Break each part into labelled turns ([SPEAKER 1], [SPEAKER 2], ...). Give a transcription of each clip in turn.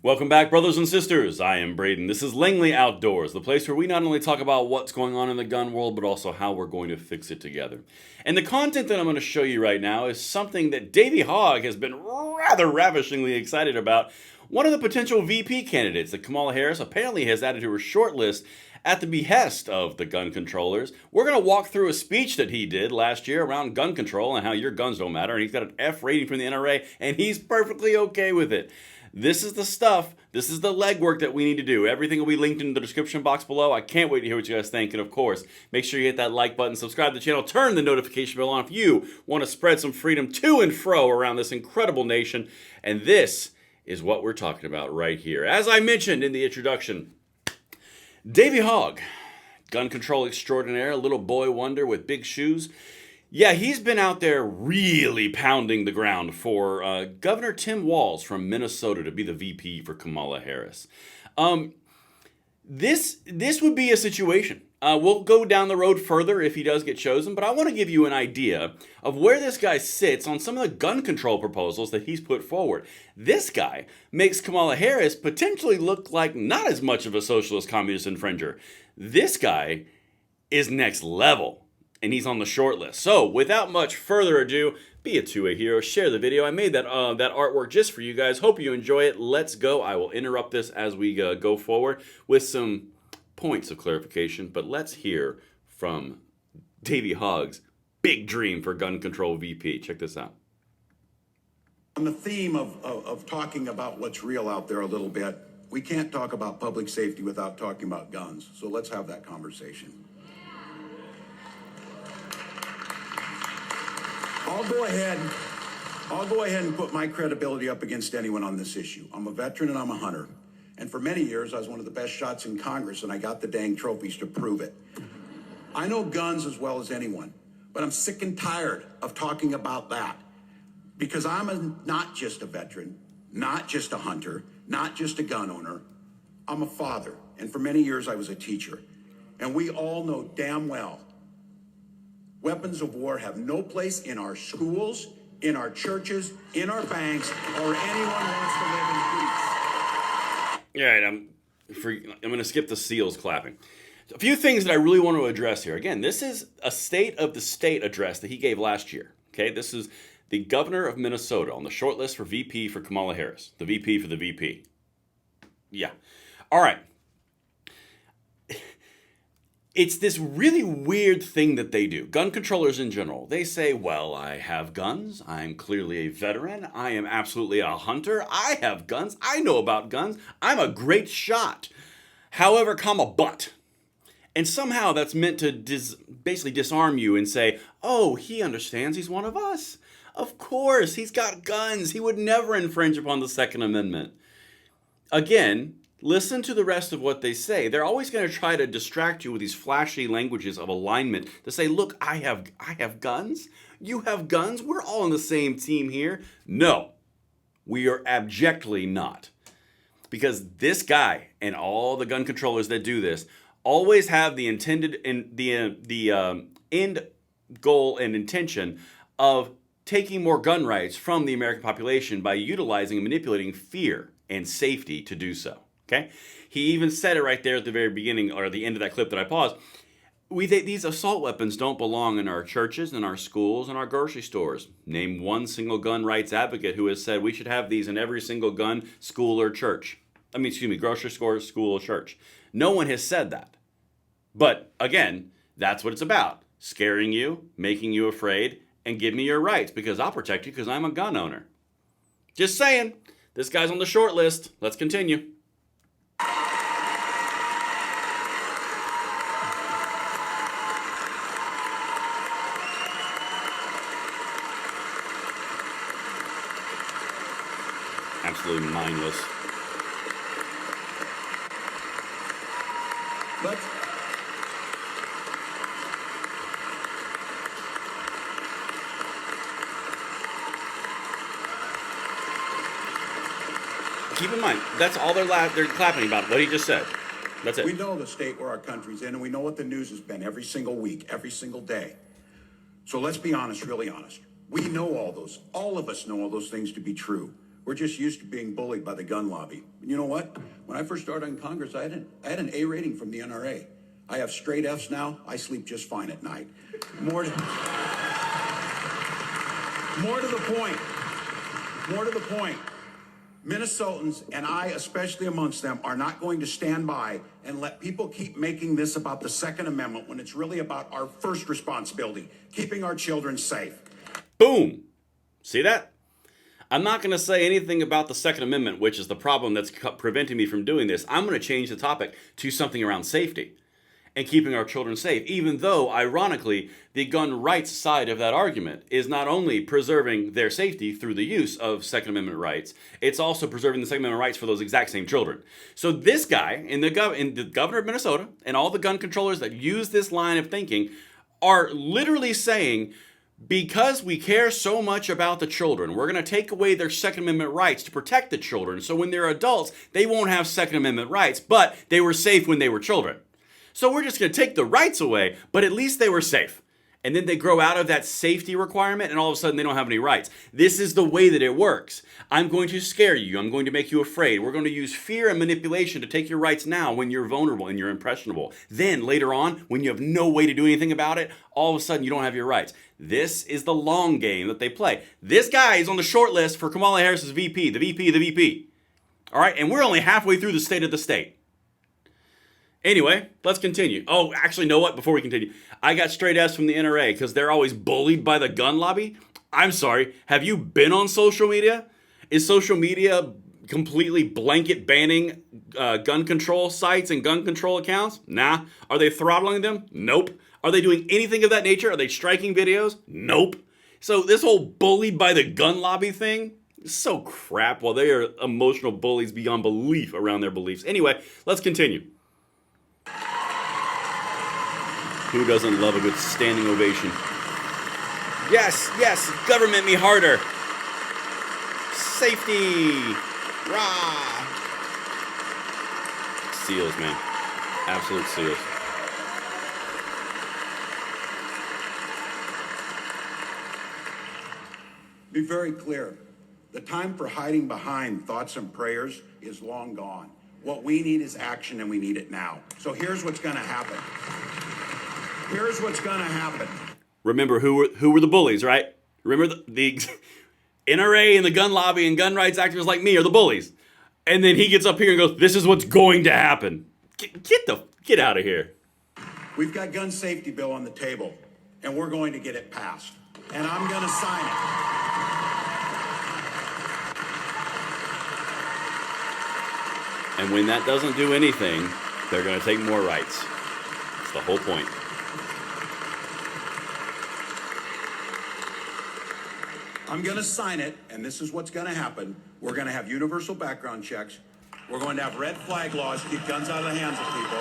[SPEAKER 1] Welcome back, brothers and sisters. I am Braden. This is Langley Outdoors, the place where we not only talk about what's going on in the gun world, but also how we're going to fix it together. And the content that I'm going to show you right now is something that Davey Hogg has been rather ravishingly excited about. One of the potential VP candidates that Kamala Harris apparently has added to her shortlist at the behest of the gun controllers. We're going to walk through a speech that he did last year around gun control and how your guns don't matter. And he's got an F rating from the NRA, and he's perfectly okay with it. This is the stuff, this is the legwork that we need to do. Everything will be linked in the description box below. I can't wait to hear what you guys think. And of course, make sure you hit that like button, subscribe to the channel, turn the notification bell on if you want to spread some freedom to and fro around this incredible nation. And this is what we're talking about right here. As I mentioned in the introduction, Davey Hogg, gun control extraordinaire, a little boy wonder with big shoes. Yeah, he's been out there really pounding the ground for Governor Tim Walz from Minnesota to be the VP for Kamala Harris. This would be a situation. We'll go down the road further if he does get chosen, but I want to give you an idea of where this guy sits on some of the gun control proposals that he's put forward. This guy makes Kamala Harris potentially look like not as much of a socialist communist infringer. This guy is next level. And he's on the short list. So, without much further ado, be a two-way hero. Share the video. I made that artwork just for you guys. Hope you enjoy it. Let's go. I will interrupt this as we go forward with some points of clarification. But let's hear from Davey Hogg's big dream for gun control VP. Check this out.
[SPEAKER 2] On the theme of talking about what's real out there a little bit, we can't talk about public safety without talking about guns. So let's have that conversation. I'll go ahead and put my credibility up against anyone on this issue. I'm a veteran and I'm a hunter. And for many years, I was one of the best shots in Congress, and I got the dang trophies to prove it. I know guns as well as anyone, but I'm sick and tired of talking about that. Because not just a veteran, not just a hunter, not just a gun owner. I'm a father, and for many years I was a teacher. And we all know damn well weapons of war have no place in our schools, in our churches, in our banks, or anyone wants to live in peace.
[SPEAKER 1] All right, I'm going to skip the seals clapping. A few things that I really want to address here. Again, this is a state of the state address that he gave last year. Okay, this is the governor of Minnesota on the short list for VP for Kamala Harris. The VP for the VP. Yeah. All right. It's this really weird thing that they do. Gun controllers in general. They say, well, I have guns. I'm clearly a veteran. I am absolutely a hunter. I have guns. I know about guns. I'm a great shot. However, but. And somehow that's meant to basically disarm you and say, oh, he understands. He's one of us. Of course, he's got guns. He would never infringe upon the Second Amendment. Again, listen to the rest of what they say. They're always going to try to distract you with these flashy languages of alignment to say, look, I have guns. You have guns. We're all on the same team here. No, we are abjectly not. Because this guy and all the gun controllers that do this always have the intended and the end goal and intention of taking more gun rights from the American population by utilizing and manipulating fear and safety to do so. Okay? He even said it right there at the very beginning or the end of that clip that I paused. These assault weapons don't belong in our churches, in our schools, and our grocery stores. Name one single gun rights advocate who has said we should have these in every single gun, school, or church. Grocery store, school, or church. No one has said that. But again, that's what it's about. Scaring you, making you afraid, and give me your rights because I'll protect you because I'm a gun owner. Just saying. This guy's on the short list. Let's continue. Absolutely mindless. Keep in mind, that's all they're clapping about, what he just said. That's it.
[SPEAKER 2] We know the state where our country's in, and we know what the news has been every single week, every single day. So let's be honest, really honest. We know all of us know all those things to be true. We're just used to being bullied by the gun lobby. You know what? When I first started in Congress, I had an A rating from the NRA. I have straight Fs now. I sleep just fine at night. More to the point. Minnesotans, and I especially amongst them, are not going to stand by and let people keep making this about the Second Amendment when it's really about our first responsibility, keeping our children safe.
[SPEAKER 1] Boom. See that? I'm not going to say anything about the Second Amendment, which is the problem that's preventing me from doing this. I'm going to change the topic to something around safety and keeping our children safe, even though, ironically, the gun rights side of that argument is not only preserving their safety through the use of Second Amendment rights, it's also preserving the Second Amendment rights for those exact same children. So this guy, in the governor of Minnesota, and all the gun controllers that use this line of thinking are literally saying, because we care so much about the children, we're going to take away their Second Amendment rights to protect the children. So when they're adults, they won't have Second Amendment rights, but they were safe when they were children. So we're just going to take the rights away, but at least they were safe. And then they grow out of that safety requirement, and all of a sudden they don't have any rights. This is the way that it works. I'm going to scare you. I'm going to make you afraid. We're going to use fear and manipulation to take your rights now when you're vulnerable and you're impressionable. Then later on, when you have no way to do anything about it, all of a sudden you don't have your rights. This is the long game that they play. This guy is on the short list for Kamala Harris's VP, the VP. All right, and we're only halfway through the state of the state. Anyway, let's continue. Oh, actually, know what? Before we continue, I got straight F's from the NRA because they're always bullied by the gun lobby. I'm sorry. Have you been on social media? Is social media completely blanket banning gun control sites and gun control accounts? Nah. Are they throttling them? Nope. Are they doing anything of that nature? Are they striking videos? Nope. So this whole bullied by the gun lobby thing is so crap. Well, they are emotional bullies beyond belief around their beliefs. Anyway, let's continue. Who doesn't love a good standing ovation? Yes, government me harder. Safety. Rah. Seals, man. Absolute seals.
[SPEAKER 2] Be very clear. The time for hiding behind thoughts and prayers is long gone. What we need is action, and we need it now. So here's what's going to happen.
[SPEAKER 1] Remember who were the bullies, right? Remember the NRA and the gun lobby and gun rights activists like me are the bullies. And then he gets up here and goes, this is what's going to happen. Get out of here.
[SPEAKER 2] We've got gun safety bill on the table, and we're going to get it passed. And I'm going to sign it.
[SPEAKER 1] And when that doesn't do anything, they're going to take more rights. That's the whole point.
[SPEAKER 2] I'm going to sign it, and this is what's going to happen. We're going to have universal background checks. We're going to have red flag laws to keep guns out of the hands of people.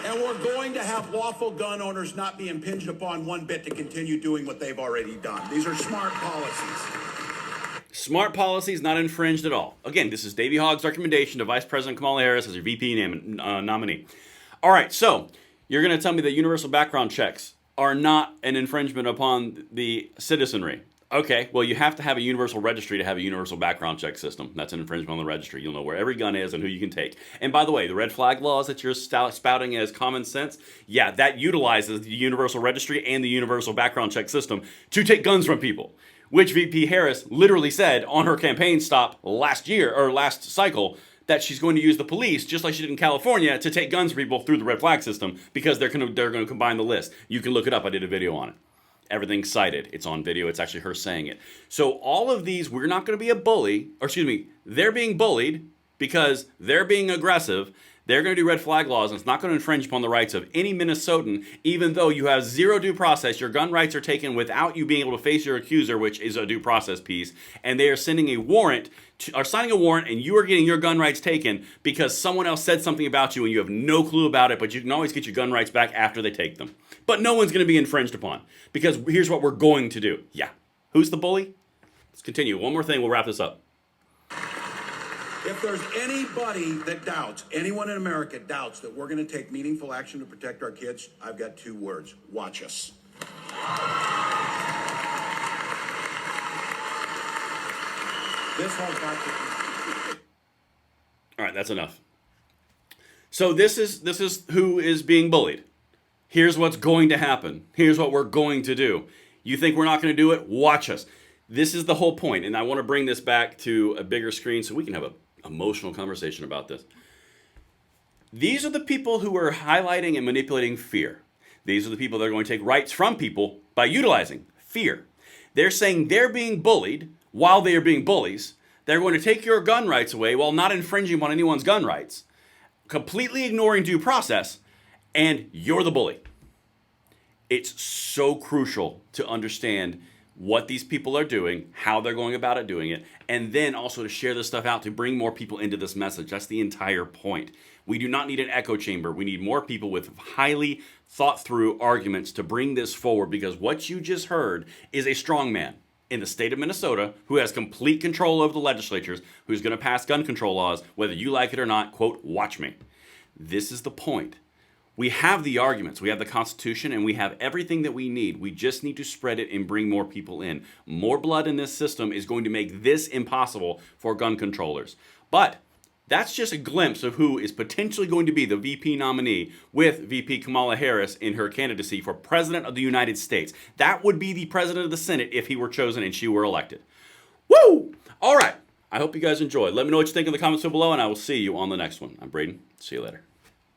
[SPEAKER 2] And we're going to have lawful gun owners not be impinged upon one bit to continue doing what they've already done. These are smart policies.
[SPEAKER 1] Smart policies, not infringed at all. Again, this is Davey Hogg's recommendation to Vice President Kamala Harris as your VP nominee. All right, so you're going to tell me that universal background checks are not an infringement upon the citizenry. Okay, well, you have to have a universal registry to have a universal background check system. That's an infringement on the registry. You'll know where every gun is and who you can take. And by the way, the red flag laws that you're spouting as common sense, yeah, that utilizes the universal registry and the universal background check system to take guns from people, which VP Harris literally said on her campaign stop last cycle that she's going to use the police, just like she did in California, to take guns from people through the red flag system because they're going to combine the list. You can look it up. I did a video on it. Everything's cited. It's on video. It's actually her saying it. So all of these, we're not going to be a bully, or excuse me, they're being bullied because they're being aggressive. They're going to do red flag laws, and it's not going to infringe upon the rights of any Minnesotan, even though you have zero due process. Your gun rights are taken without you being able to face your accuser, which is a due process piece, and they are sending a warrant, signing a warrant, and you are getting your gun rights taken because someone else said something about you and you have no clue about it, but you can always get your gun rights back after they take them. But no one's going to be infringed upon because here's what we're going to do. Yeah. Who's the bully? Let's continue. One more thing. We'll wrap this up.
[SPEAKER 2] If there's anybody that doubts, anyone in America doubts that we're going to take meaningful action to protect our kids, I've got two words. Watch us.
[SPEAKER 3] This has got to.
[SPEAKER 1] All right, that's enough. So this is who is being bullied. Here's what's going to happen. Here's what we're going to do. You think we're not going to do it? Watch us. This is the whole point, and I want to bring this back to a bigger screen so we can have an emotional conversation about this. These are the people who are highlighting and manipulating fear. These are the people that are going to take rights from people by utilizing fear. They're saying they're being bullied while they are being bullies. They're going to take your gun rights away while not infringing on anyone's gun rights, completely ignoring due process, and you're the bully. It's so crucial to understand what these people are doing, how they're going about it doing it, and then also to share this stuff out to bring more people into this message. That's the entire point. We do not need an echo chamber. We need more people with highly thought through arguments to bring this forward, because what you just heard is a strong man in the state of Minnesota who has complete control over the legislatures, who's going to pass gun control laws, whether you like it or not. Quote, watch me. This is the point. We have the arguments, we have the Constitution, and we have everything that we need. We just need to spread it and bring more people in. More blood in this system is going to make this impossible for gun controllers. But that's just a glimpse of who is potentially going to be the VP nominee with VP Kamala Harris in her candidacy for President of the United States. That would be the President of the Senate if he were chosen and she were elected. Woo! All right. I hope you guys enjoyed. Let me know what you think in the comments below, and I will see you on the next one. I'm Braden. See you later.